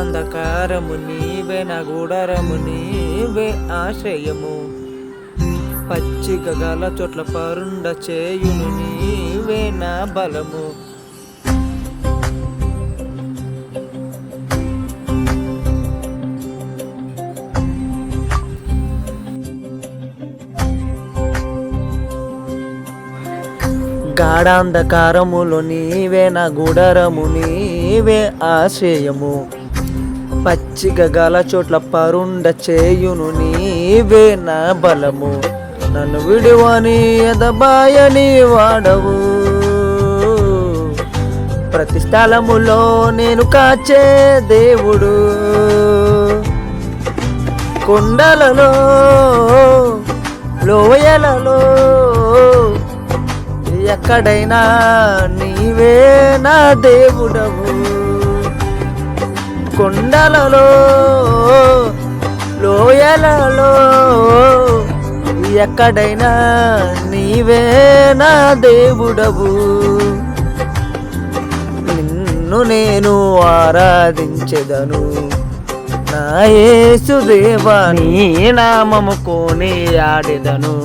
గాఢాంధకారము నీవే, నా గుడారము నీవే ఆశ్రయము. పచ్చిక గల చోట్ల పరుండ చేయును నీవే నా బలము. గాఢాంధకారములో నీవే నా గుడారము నీవే ఆశ్రయము. పచ్చిక గల చోట్ల పరుండ చేయును నీవే నా బలము. నన్ను విడువని ఎదబాయని వాడవు, ప్రతి స్థలములో నేను కాచే దేవుడు. కొండలలో లోయలలో ఎక్కడైనా నీవే నా దేవుడవు. కొండలలో లోయలలో ఎక్కడైనా నీవే నా దేవుడవు. నిన్ను నేను ఆరాధించెదను నా యేసుదేవా, నీ నామము కొనియాడెదను.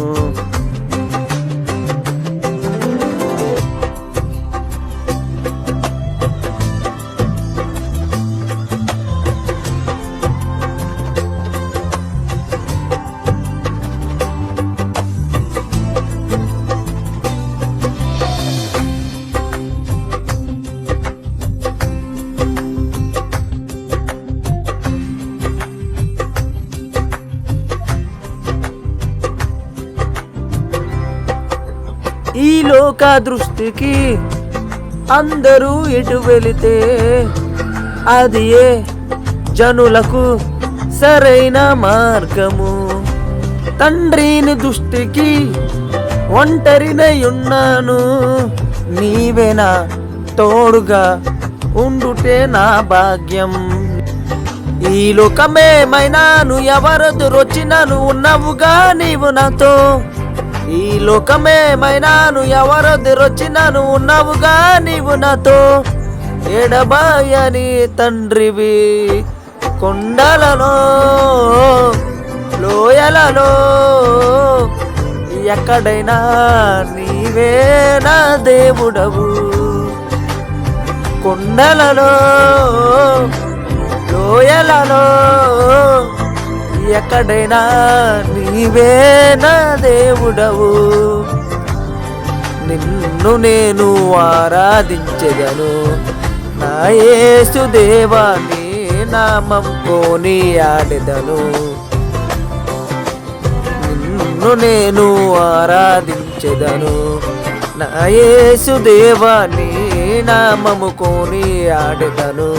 ఈ లోక దృష్టికి అందరూ ఎటు వెళితే అది ఏ జనులకు సరైన మార్గము. తండ్రిని దృష్టికి ఒంటరినై ఉన్నాను, నీవే నా తోడుగా ఉండుటే నా భాగ్యం. ఈ లోకమేమైనాను ఎవరెదురొచ్చినాను ఉన్నవుగా నీవు నాతో. ఈ లోకమేమైనాను ఎవరెదురొచ్చినాను ఉన్నవుగా నీవు నాతో. ఎడబాయని తండ్రివి, కొండలలో లోయలలో ఎక్కడైనా నీవే నా దేవుడవు. కొండలలో లోయలలో ఎక్కడైనా నీవే నా దేవుడవు. నిన్ను నేను ఆరాధించెదను నా యేసుదేవా, నీ నామం కొనియాడెదను. నిన్ను నేను ఆరాధించెదను నా యేసుదేవా, నీ నామము కొనియాడెదను.